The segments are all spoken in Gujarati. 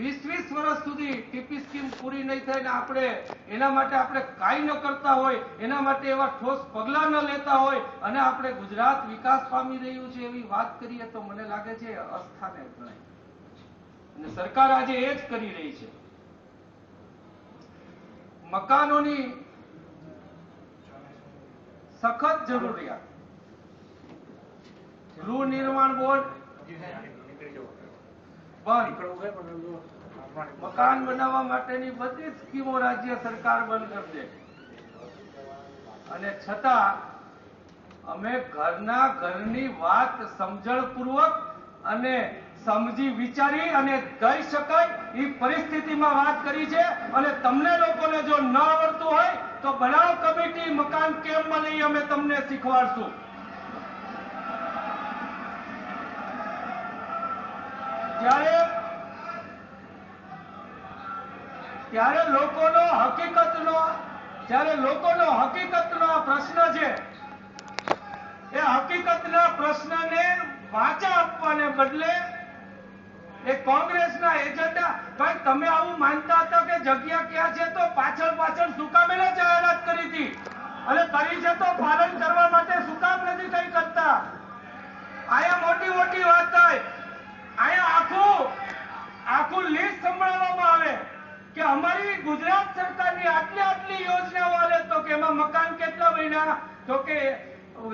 20 વર્ષ સુધી ટીપી સ્કીમ પૂરી નહીં થાય ને આપણે એના માટે આપણે કાંઈ ન કરતા હોય, એના માટે એવા ઠોસ પગલાં ન લેતા હોય અને આપણે ગુજરાત વિકાસ પામી રહ્યું છે એવી વાત કરીએ તો મને લાગે છે અસ્થાને ગણાય. અને સરકાર આજે એ જ કરી રહી છે. મકાનોની સખત જરૂરિયાત, ગૃહ નિર્માણ બોર્ડ બંધ, મકાન બનાવવા માટેની બધી સ્કીમો રાજ્ય સરકાર બંધ કરી દે, અને છતાં અમે ઘરની વાત સમજણપૂર્વક અને સમજી વિચારી અને દઈ શકાય એ પરિસ્થિતિમાં વાત કરી છે. અને તમને લોકોને જો ન આવડતું હોય તો બનાવ કમિટી મકાન કેમ બને અમે તમને શીખવાડશું. ત્યારે લોકોનો હકીકતનો પ્રશ્ન છે, એ હકીકતના પ્રશ્નને વાચા આપવાને બદલે એ કોંગ્રેસના એજન્ડા. ભાઈ તમે આવું માનતા હતા કે જગ્યા ક્યાં છે તો પાછળ શું કામ એને જાહેરાત કરી હતી, અને કરી છે તો પાલન કરવા માટે શું કામ નથી કઈ કરતા. આયા મોટી વાત થાય, આયા આખું લિસ્ટ સંભળાવવામાં આવે કે અમારી ગુજરાત સરકારની આટલી યોજનાઓ આલે, તો કે એમાં મકાન કેટલા બન્યા, તો કે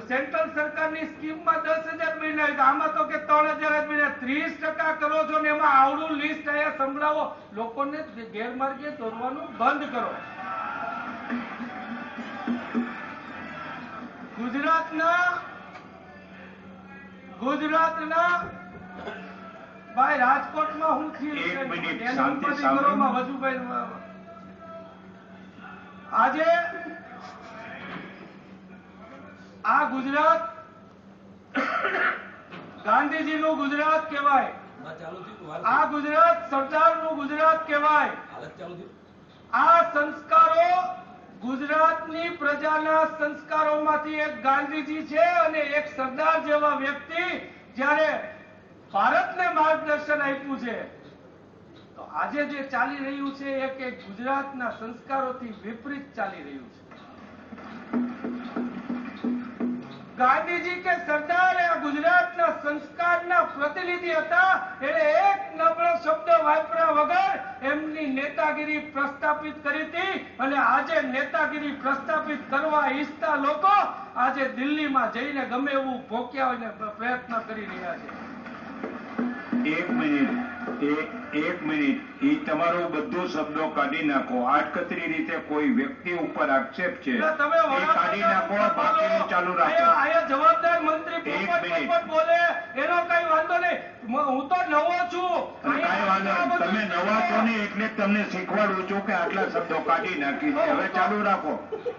સેન્ટ્રલ સરકારની સ્કીમમાં 10,000 બન્યા, આમાં તો કે 3,000 જ બન્યા. 30% કરો છો ને એમાં આવડું લિસ્ટ અહીંયા સંભળાવો. લોકોને ગેરમાર્ગે દોરવાનું બંધ કરો. ગુજરાતના ભાઈ રાજકોટમાં હું આજે આ ગુજરાત ગાંધીજીનું ગુજરાત કહેવાય, આ ગુજરાત સરદારનું ગુજરાત કહેવાય. આ સંસ્કારો ગુજરાતની પ્રજાના સંસ્કારોમાંથી એક ગાંધીજી છે અને એક સરદાર જેવા વ્યક્તિ જ્યારે ભારતને માર્ગદર્શન આપ્યું છે, તો આજે જે ચાલી રહ્યું છે એ કે ગુજરાતના સંસ્કારોથી વિપરીત ચાલી રહ્યું છે. ગાંધીજી કે સરદાર એ ગુજરાતના સંસ્કારના પ્રતિનિધિ હતા. એને એક નબળો શબ્દ વાપર્યા વગર એમની નેતાગીરી પ્રસ્થાપિત કરી હતી. અને આજે નેતાગીરી પ્રસ્થાપિત કરવા ઈચ્છતા લોકો આજે દિલ્હીમાં જઈને ગમે એવું ભોક્યા હોય પ્રયત્ન કરી રહ્યા છે. એક મિનિટ એ તમારો બધો શબ્દો કાઢી નાખો. આડકતરી રીતે કોઈ વ્યક્તિ ઉપર આક્ષેપ છે એ કાઢી નાખો, બાકીનું ચાલુ રાખો. જવાબદાર મંત્રી બોલે એનો કઈ વાંધો નહીં. હું તો નવો છું, કઈ વાંધો નહીં. તમે નવા છો ને એટલે તમને શીખવાડું છું કે આટલા શબ્દો કાઢી નાખીશ. હવે ચાલુ રાખો.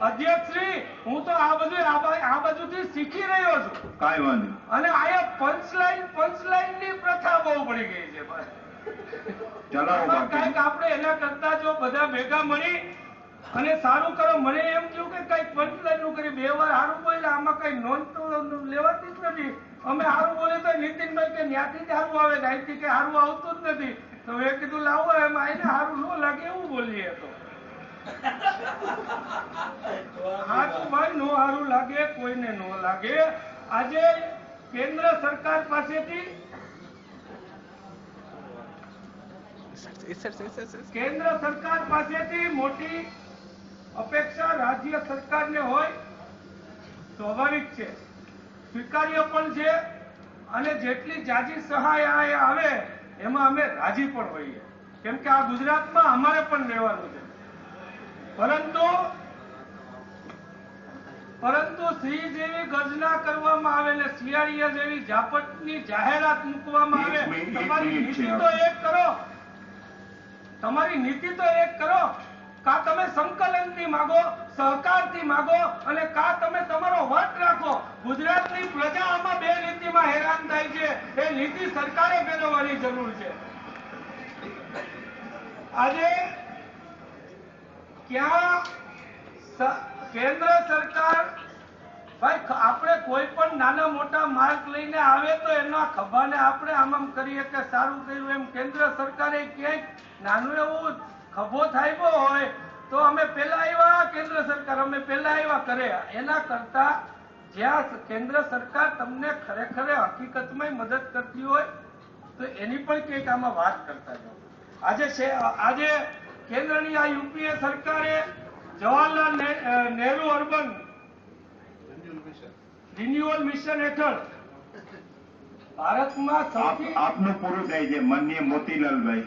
અધ્યક્ષ શ્રી, હું તો આ બાજુથી શીખી રહ્યો છું. કઈ વાંધો. અને આયા પંચલાઈન ની પ્રથા બહુ પડી ગઈ છે. ચલાવો કઈક આપણે એના કરતા જો બધા ભેગા મળી અને સારું કરો. મને એમ થયું કે કઈક પંચલાઈન નું કરી 2 વાર સારું બોલે, આમાં કઈ નોંધ તો લેવાતી જ નથી. અમે સારું બોલે તો નીતિનભાઈ કે ત્યાંથી જ સારું આવે, ત્યાંથી કે સારું આવતું જ નથી. તો મેં કીધું લાવો એમાં એને સારું ન લાગે એવું બોલીએ તો સાચું ભાઈ, નો સારું લાગે કોઈને ન લાગે. આજે કેન્દ્ર સરકાર પાસેથી મોટી અપેક્ષા રાજ્ય સરકારને હોય, સ્વાભાવિક છે, સ્વીકાર્ય પણ છે. અને જેટલી જાજી સહાય આવે એમાં અમે રાજી પણ હોઈએ, કેમ કે આ ગુજરાતમાં અમારે પણ રહેવાનું છે. પરંતુ સિંહ જેવી ગર્જના કરવામાં આવે ને શિયાળિયા જેવી ઝાપટની જાહેરાત મૂકવામાં આવે. તમારી નીતિ તો એક કરો. કા તમે સંકલનથી માગો, સહકારથી માગો, અને કા તમે તમારો વટ રાખો. ગુજરાતની પ્રજા આમાં 2 નીતિમાં હેરાન થાય છે. એ નીતિ સરકારે ફેરવવાની જરૂર છે. આજે ક્યાં કેન્દ્ર સરકાર ભાઈ આપણે કોઈ પણ નાના મોટા માર્ક લઈને આવે તો એના ખભાને આપણે આમ કરીએ કે સારું કર્યું એમ. કેન્દ્ર સરકારે ક્યાંક નાનું એવું ખભો થાપ્યો હોય તો અમે પેલા આવ્યા, કેન્દ્ર સરકાર અમે પેલા આવ્યા કરે. એના કરતા જ્યાં કેન્દ્ર સરકાર તમને ખરેખર હકીકતમાં મદદ કરતી હોય તો એની પણ કંઈક આમાં વાત કરતા જાઓ. આજે કેન્દ્રની આ યુપીએ સરકારે Jawaharlal Nehru urban renewal mission હેઠળ ભારતમાં સૌથી આપનું પૂરું થાય છે માનનીય મોતીલાલભાઈ.